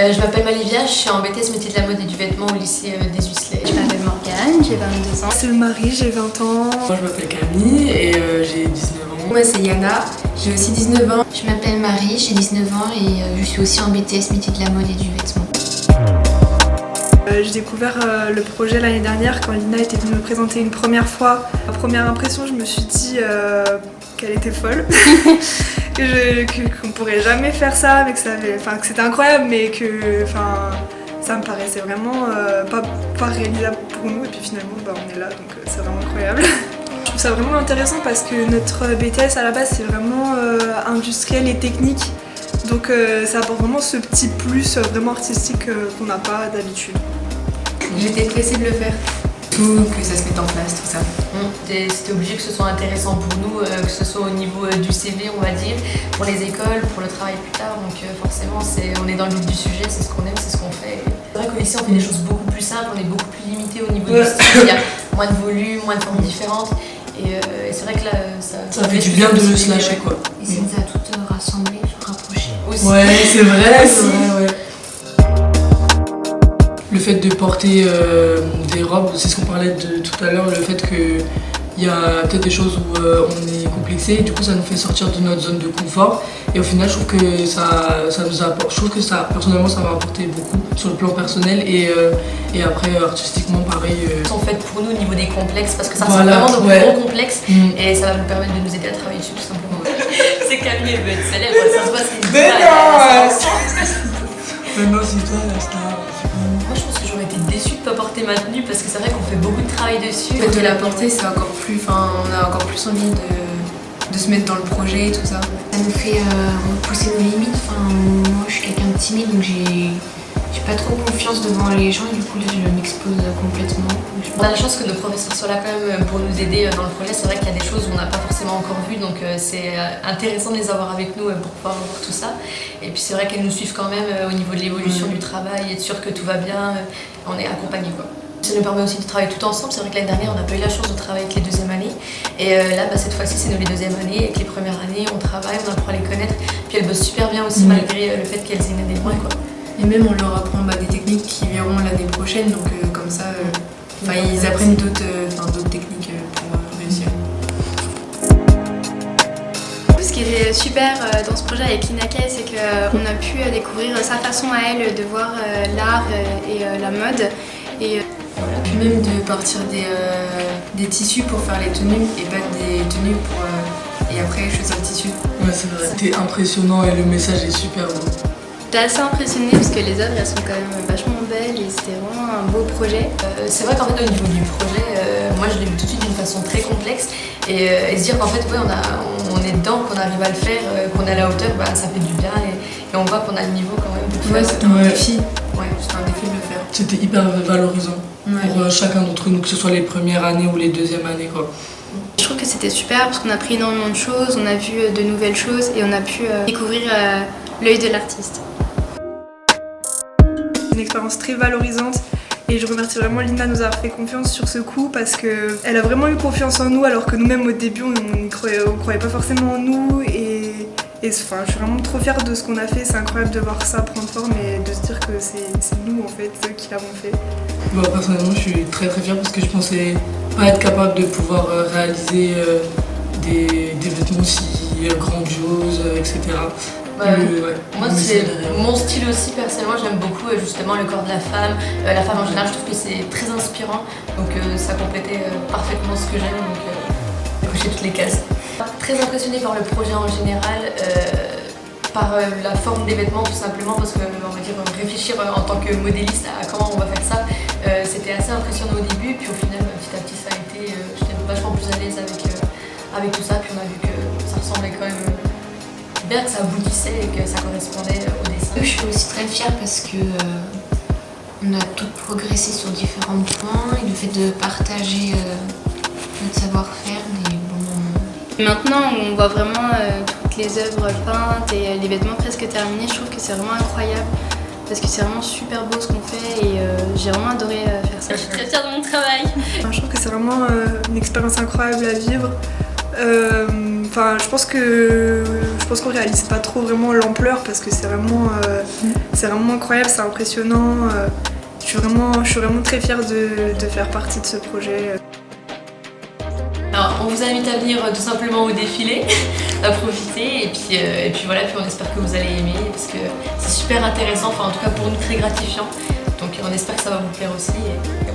Je m'appelle Malivia, je suis en BTS métier de la mode et du vêtement au lycée des Huisselets. Je m'appelle Morgane, j'ai 22 ans. C'est Marie, j'ai 20 ans. Moi je m'appelle Camille et j'ai 19 ans. Moi c'est Yana, j'ai aussi 19 ans. Je m'appelle Marie, j'ai 19 ans et je suis aussi en BTS métier de la mode et du vêtement. J'ai découvert le projet l'année dernière quand Lina était venue me présenter une première fois. À première impression, je me suis dit qu'elle était folle, qu'on pourrait jamais faire ça, mais que c'était incroyable, mais que ça me paraissait vraiment pas réalisable pour nous. Et puis finalement, on est là, donc c'est vraiment incroyable. Je trouve ça vraiment intéressant parce que notre BTS à la base, c'est vraiment industriel et technique. Donc ça apporte vraiment ce petit plus vraiment artistique qu'on n'a pas d'habitude. J'étais pressée de le faire, tout, que ça se mette en place, tout ça. C'était obligé que ce soit intéressant pour nous, que ce soit au niveau du CV on va dire, pour les écoles, pour le travail plus tard. Donc forcément on est dans le vif du sujet, c'est ce qu'on aime, c'est ce qu'on fait. C'est vrai qu'au lycée on fait des choses beaucoup plus simples, on est beaucoup plus limité au niveau du style, il y a moins de volume, moins de formes différentes. Et c'est vrai que là ça fait du bien de se lâcher quoi. Et ça nous a toutes rassemblées, rapprochées. Aussi. Ouais, c'est vrai, ouais. Le fait de porter des robes, c'est ce qu'on parlait de tout à l'heure, le fait qu'il y a peut-être des choses où on est complexé, et du coup ça nous fait sortir de notre zone de confort. Et au final, je trouve que ça nous apporte, je trouve que ça, personnellement, ça m'a apporté beaucoup sur le plan personnel et après artistiquement pareil. En fait pour nous au niveau des complexes, parce que ça ressemble vraiment nos gros complexes et ça va nous permettre de nous aider à travailler dessus tout simplement. C'est Camille, elle veut être célèbre, ça se voit, c'est une Mais non, c'est toi la star. Moi je pense que j'aurais été déçue de ne pas porter ma tenue parce que c'est vrai qu'on fait beaucoup de travail dessus. Le fait de la porter, c'est encore plus, on a encore plus envie de se mettre dans le projet et tout ça. Ça nous fait repousser nos limites. Moi je suis quelqu'un de timide donc j'ai pas trop confiance devant les gens et du coup là je m'expose complètement. On a la chance que nos professeurs soient là quand même pour nous aider dans le projet. C'est vrai qu'il y a des choses où on n'a pas forcément encore vues, donc c'est intéressant de les avoir avec nous pour pouvoir voir tout ça. Et puis c'est vrai qu'elles nous suivent quand même au niveau de l'évolution du travail, être sûr que tout va bien, on est accompagnés quoi. Ça nous permet aussi de travailler tout ensemble. C'est vrai que l'année dernière on n'a pas eu la chance de travailler avec les deuxièmes années et là cette fois-ci c'est nous les deuxièmes années. Avec les premières années on travaille, on apprend à les connaître, puis elles bossent super bien aussi malgré le fait qu'elles aient une année de moins quoi. Et même on leur apprend des techniques qu'ils verront l'année prochaine, donc comme ça, ils apprennent d'autres techniques pour réussir. Ce qui est super dans ce projet avec Lina Kay, c'est qu'on a pu découvrir sa façon à elle de voir l'art et la mode. Et puis même de partir des tissus pour faire les tenues et pas des tenues pour et après choisir le tissu. Ouais, c'est vrai. C'était impressionnant et le message est super beau. J'étais assez impressionnée parce que les œuvres elles sont quand même vachement belles et c'était vraiment un beau projet. C'est vrai qu'en fait au niveau du projet, moi je l'ai vu tout de suite d'une façon très complexe et se dire qu'en fait on est dedans, qu'on arrive à le faire, qu'on est à la hauteur, ça fait du bien et on voit qu'on a le niveau quand même pour faire. C'était un défi. Ouais, c'était un défi de le faire. C'était hyper valorisant pour chacun d'entre nous, que ce soit les premières années ou les deuxièmes années quoi. Je trouve que c'était super parce qu'on a appris énormément de choses, on a vu de nouvelles choses et on a pu découvrir l'œil de l'artiste. Une expérience très valorisante et je remercie vraiment Lina de nous avoir fait confiance sur ce coup parce qu'elle a vraiment eu confiance en nous alors que nous-mêmes au début on croyait pas forcément en nous et je suis vraiment trop fière de ce qu'on a fait. C'est incroyable de voir ça prendre forme et de se dire que c'est nous en fait qui l'avons fait. Personnellement je suis très très fière parce que je pensais pas être capable de pouvoir réaliser des vêtements si grandioses, etc. Moi c'est mon style aussi personnellement, j'aime beaucoup justement le corps de la femme en général, je trouve que c'est très inspirant donc ça complétait parfaitement ce que j'aime donc cocher toutes les cases. Très impressionnée par le projet en général, par la forme des vêtements tout simplement parce que on va dire réfléchir en tant que modéliste à comment on va faire ça, c'était assez impressionnant au début puis au final petit à petit ça a été, j'étais vachement plus à l'aise avec tout ça puis on a vu que ça ressemblait quand même bien, que ça aboutissait et que ça correspondait au dessin. Je suis aussi très fière parce que on a tout progressé sur différents points et le fait de partager notre savoir-faire des bons moments. Maintenant on voit vraiment toutes les œuvres peintes et les vêtements presque terminés, je trouve que c'est vraiment incroyable parce que c'est vraiment super beau ce qu'on fait et j'ai vraiment adoré faire ça. Je suis très fière de mon travail. Je trouve que c'est vraiment une expérience incroyable à vivre. Enfin, je pense qu'on réalise pas trop vraiment l'ampleur parce que c'est vraiment incroyable, c'est impressionnant. Je suis vraiment très fière de faire partie de ce projet. Alors, on vous invite à venir tout simplement au défilé, à profiter, et puis voilà, puis on espère que vous allez aimer, parce que c'est super intéressant, enfin en tout cas pour nous très gratifiant. Donc on espère que ça va vous plaire aussi, et